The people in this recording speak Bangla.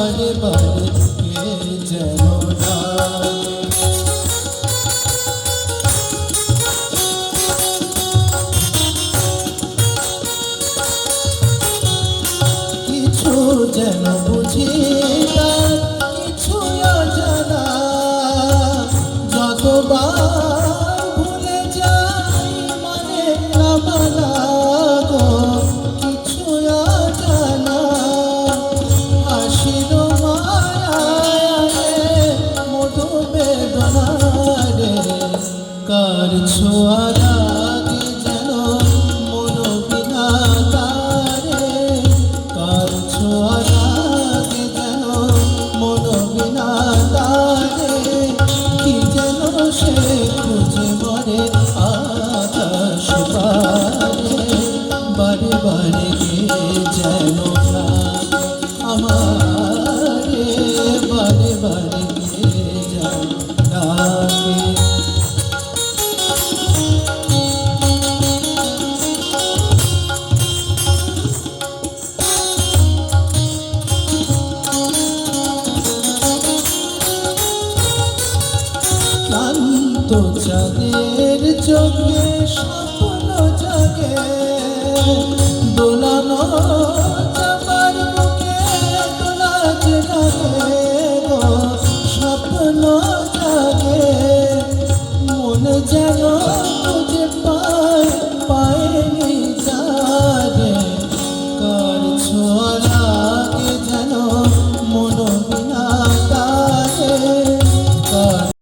বারে বারে কে যেন ডাকে। কিছু যেন বুঝি না, কিছু অজানা, যতবার ভুলে যাই মানে না মানা গো, কিছু অজানা। হাসির মায়ায় মধু বেদনা রে, কার ছোঁয়া লাগে যেন মন বিনা তারে, কার ছোঁয়া লাগে যেন মন বিনা তারে, কি যেন সে খুঁজে মরে আকাশ পারে, বারে বারে কে যেন ডাকে আমারে, বারে বারে কে যেন ডাকে। ক্লান্ত চাঁদের চোখে স্বপ্ন জাগে, দোলানো